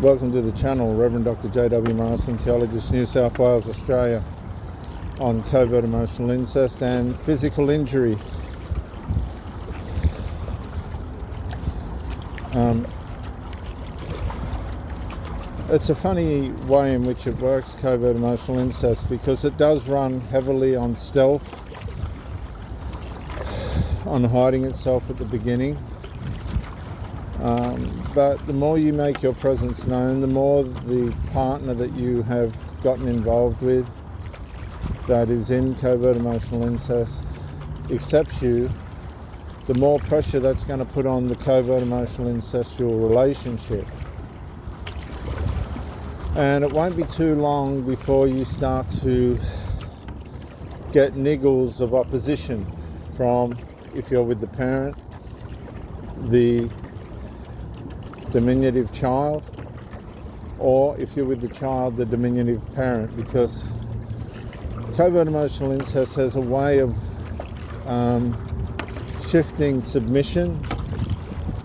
Welcome to the channel, Reverend Dr. J.W. Morrison, Theologist, New South Wales, Australia, on covert emotional incest and physical injury. It's a funny way in which it works, covert emotional incest, because it does run heavily on stealth, on hiding itself at the beginning. But the more you make your presence known, the more the partner that you have gotten involved with that is in covert emotional incest accepts you, the more pressure that's going to put on the covert emotional incestual relationship. And it won't be too long before you start to get niggles of opposition from, if you're with the parent, the diminutive child, or if you're with the child, the diminutive parent, because covert emotional incest has a way of shifting submission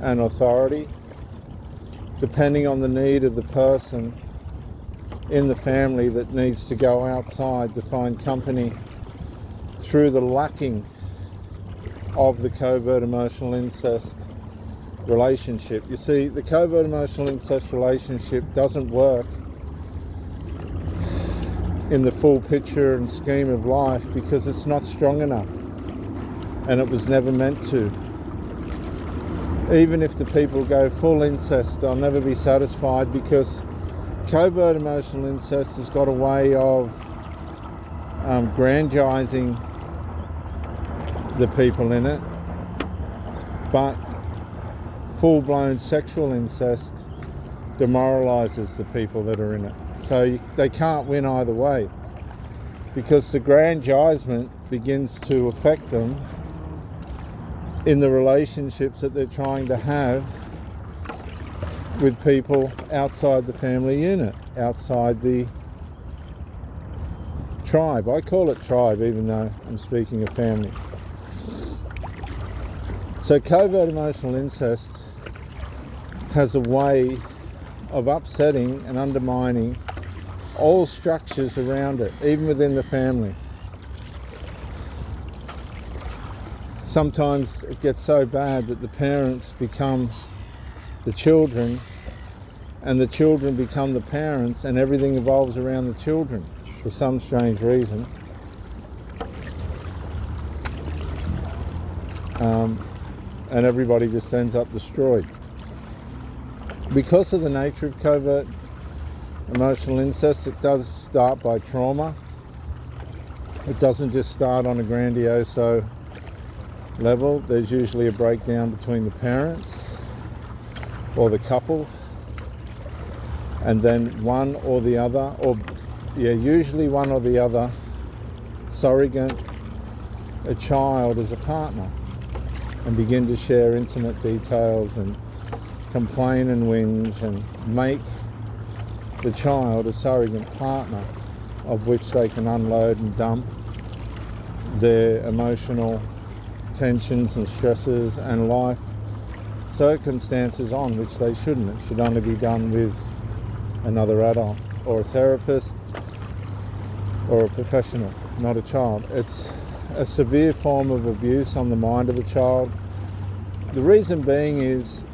and authority depending on the need of the person in the family that needs to go outside to find company through the lacking of the covert emotional incest relationship. You see, the covert emotional incest relationship doesn't work in the full picture and scheme of life because it's not strong enough, and it was never meant to. Even if the people go full incest, they'll never be satisfied, because covert emotional incest has got a way of grandizing the people in it, but full-blown sexual incest demoralizes the people that are in it. So they can't win either way, because the grandizement begins to affect them in the relationships that they're trying to have with people outside the family unit, outside the tribe. I call it tribe, even though I'm speaking of families. So covert emotional incest has a way of upsetting and undermining all structures around it, even within the family. Sometimes it gets so bad that the parents become the children, and the children become the parents, and everything evolves around the children for some strange reason. And everybody just ends up destroyed. Because of the nature of covert emotional incest, it does start by trauma. It doesn't just start on a grandioso level. There's usually a breakdown between the parents or the couple, and then one or the other, usually one or the other, surrogate a child as a partner, and begin to share intimate details and complain and whinge and make the child a surrogate partner of which they can unload and dump their emotional tensions and stresses and life circumstances on, which they shouldn't. It should only be done with another adult or a therapist or a professional, not a child. It's a severe form of abuse on the mind of the child. The reason being is,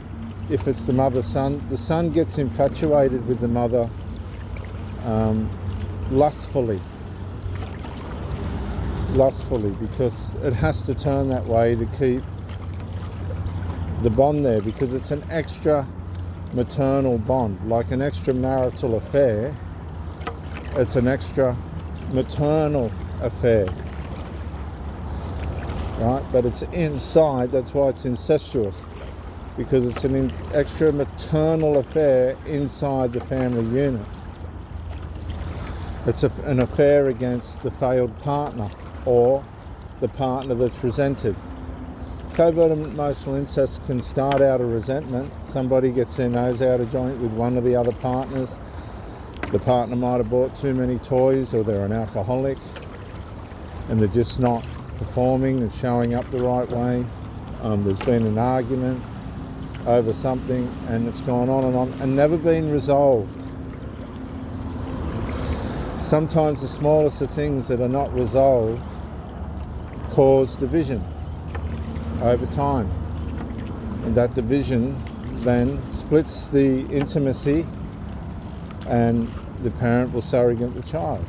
if it's the mother-son, the son gets infatuated with the mother lustfully, because it has to turn that way to keep the bond there, because it's an extra maternal bond, like an extramarital affair. It's an extra maternal affair, right? But it's inside. That's why it's incestuous, because it's an extra maternal affair inside the family unit. It's an affair against the failed partner or the partner that's resented. Covert emotional incest can start out of resentment. Somebody gets their nose out of joint with one of the other partners. The partner might have bought too many toys, or they're an alcoholic and they're just not performing and showing up the right way. There's been an argument. over something, and it's gone on and never been resolved. Sometimes the smallest of things that are not resolved cause division over time, and that division then splits the intimacy, and the parent will surrogate the child.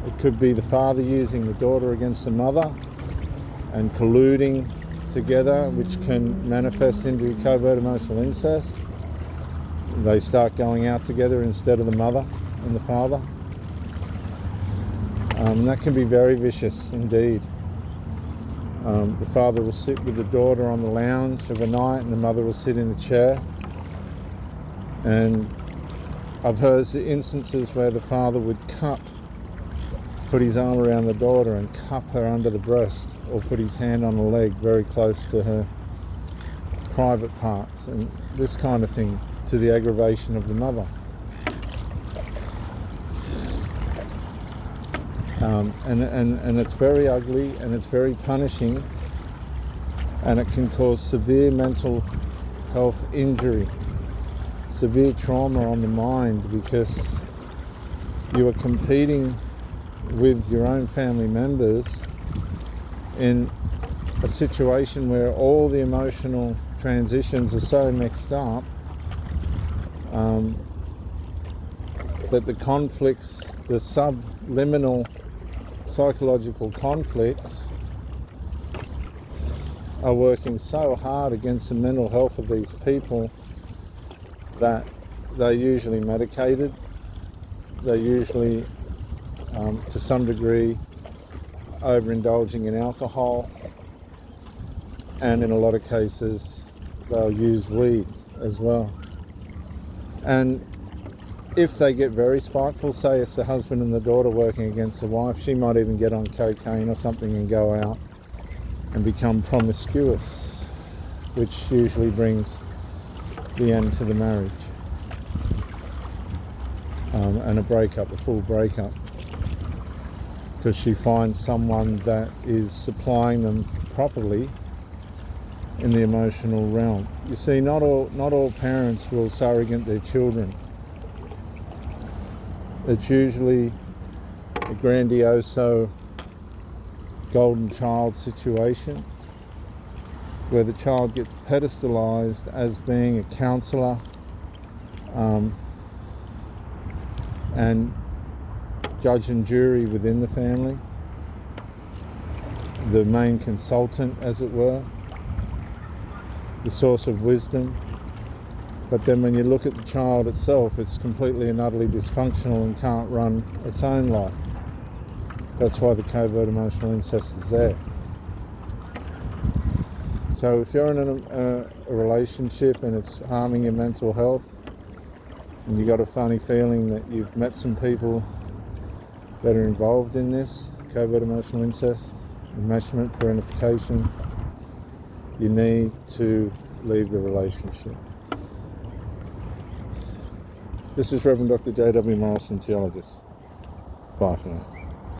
It could be the father using the daughter against the mother and colluding together, which can manifest into covert emotional incest. They start going out together instead of the mother and the father. And that can be very vicious indeed. The father will sit with the daughter on the lounge of a night, and the mother will sit in a chair. And I've heard instances where the father would put his arm around the daughter and cup her under the breast, or put his hand on her leg very close to her private parts, and this kind of thing, to the aggravation of the mother. And it's very ugly, and it's very punishing, and it can cause severe mental health injury, severe trauma on the mind, because you are competing with your own family members in a situation where all the emotional transitions are so mixed up that the conflicts, the subliminal psychological conflicts, are working so hard against the mental health of these people that they're usually medicated. They're usually, to some degree, overindulging in alcohol, and in a lot of cases they'll use weed as well. And if they get very spiteful, say it's the husband and the daughter working against the wife, she might even get on cocaine or something and go out and become promiscuous, which usually brings the end to the marriage, and a full breakup, because she finds someone that is supplying them properly in the emotional realm. You see, not all parents will surrogate their children. It's usually a grandioso golden child situation where the child gets pedestalized as being a counselor, and judge and jury within the family, the main consultant, as it were, the source of wisdom. But then when you look at the child itself, it's completely and utterly dysfunctional and can't run its own life. That's why the covert emotional incest is there. So if you're in a relationship and it's harming your mental health, and you got a funny feeling that you've met some people that are involved in this covert emotional incest, enmeshment, parentification, you need to leave the relationship. This is Reverend Dr. J.W. Morrison, theologist. Bye for now.